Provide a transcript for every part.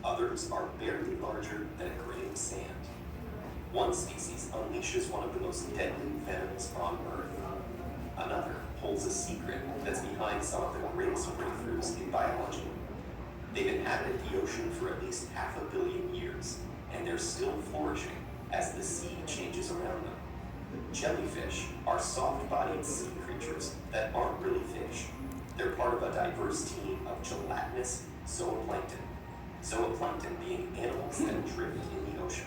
Others are barely larger than a grain of sand. One species unleashes one of the most deadly venoms on Earth. Another holds a secret that's behind some of the greatest breakthroughs in biology. They've inhabited the ocean for at least 500 million years, and they're still flourishing as the sea changes around them. Jellyfish are soft-bodied sea creatures that aren't really fish. They're part of a diverse team of gelatinous zooplankton. Zooplankton being animals that drift in the ocean.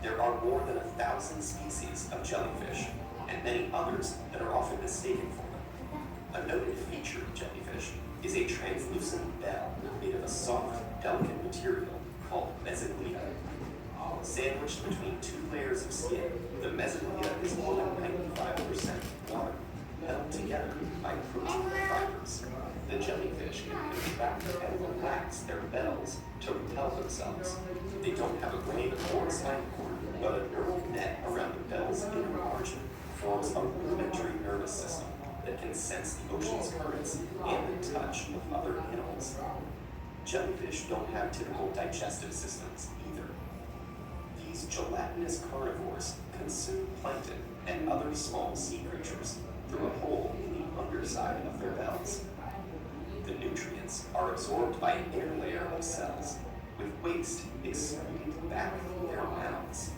There are more than 1,000 species of jellyfish, and many others that are often mistaken for them. A noted feature of jellyfish is a translucent bell made of a soft, delicate material called mesoglea. Sandwiched between two layers of skin, the mesoglea is more than 95% water, held together by protein fibers. The jellyfish can contract and relax their bells to repel themselves. They don't have a brain or a spinal cord, but a neural net around the bell's inner margin forms a rudimentary nervous system that can sense the ocean's currents and the touch of other animals. Jellyfish don't have typical digestive systems either. These gelatinous carnivores consume plankton and other small sea creatures through a hole in the underside of their bells. The nutrients are absorbed by an inner layer of cells, with waste excreted back through their mouths.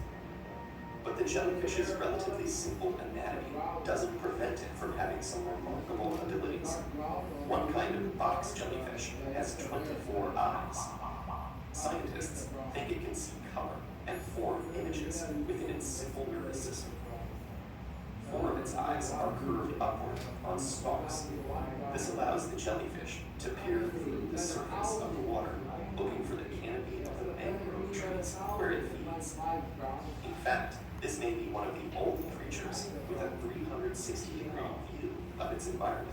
But the jellyfish's relatively simple anatomy doesn't prevent it from having some remarkable abilities. One kind of box jellyfish has 24 eyes. Scientists think it can see color and form images within its simple nervous system. 4 of its eyes are curved upward on stalks. This allows the jellyfish to peer through the surface of the water, looking for the canopy of the mangrove trees where it feeds. In fact, this may be one of the only creatures with a 360-degree view of its environment.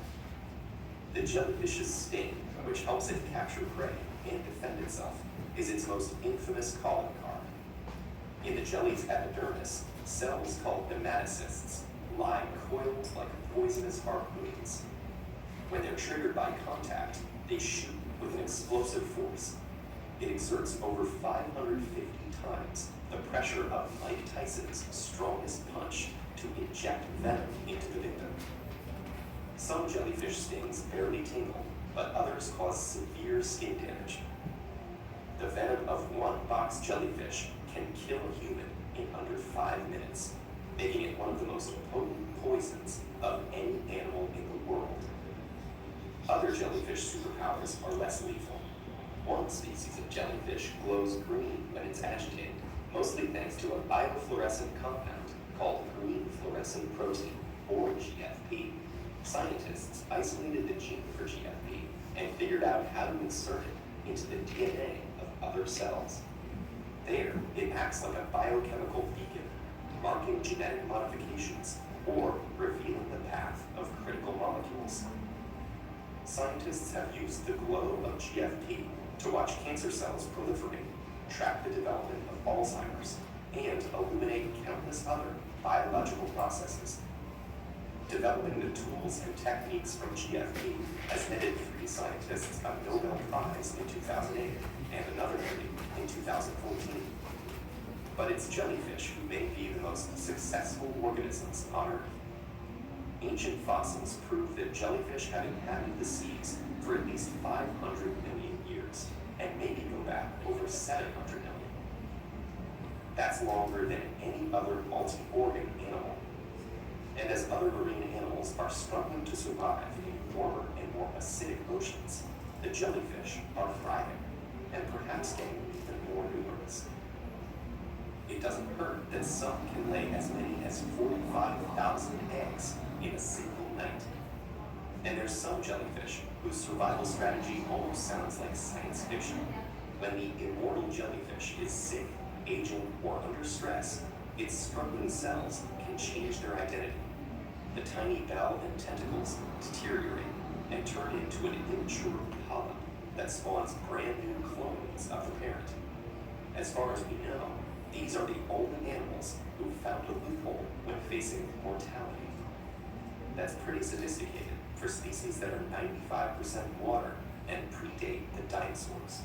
The jellyfish's sting, which helps it capture prey and defend itself, is its most infamous calling card. In the jelly's epidermis, cells called nematocysts lie coiled like poisonous harpoons. When they're triggered by contact, they shoot with an explosive force. It exerts over 550 times the pressure of Mike Tyson's strongest punch to inject venom into the victim. Some jellyfish stings barely tingle, but others cause severe skin damage. The venom of one box jellyfish can kill a human in under 5 minutes, making it one of the most potent poisons of any animal in the world. Other jellyfish superpowers are less lethal. One species of jellyfish glows green when it's agitated, mostly thanks to a biofluorescent compound called green fluorescent protein, or GFP. Scientists isolated the gene for GFP and figured out how to insert it into the DNA of other cells. There, it acts like a biochemical beacon, marking genetic modifications or revealing the path of critical molecules. Scientists have used the glow of GFP to watch cancer cells proliferate, track the development of Alzheimer's, and illuminate countless other biological processes. Developing the tools and techniques from GFP has netted 3 scientists a Nobel Prize in 2008 and another 3 in 2014. But it's jellyfish who may be the most successful organisms on Earth. Ancient fossils prove that jellyfish have inhabited the seas for at least 500 million years, and maybe go back over 700 million. That's longer than any other multi-organ animal. And as other marine animals are struggling to survive in warmer and more acidic oceans, the jellyfish are thriving, and perhaps getting even more numerous. It doesn't hurt that some can lay as many as 45,000 eggs in a single night. And there's some jellyfish whose survival strategy almost sounds like science fiction. When the immortal jellyfish is sick, aging, or under stress, its struggling cells can change their identity. The tiny bell and tentacles deteriorate and turn into an immature polyp that spawns brand new clones of the parent. As far as we know, these are the only animals who found a loophole when facing mortality. That's pretty sophisticated for species that are 95% water and predate the dinosaurs.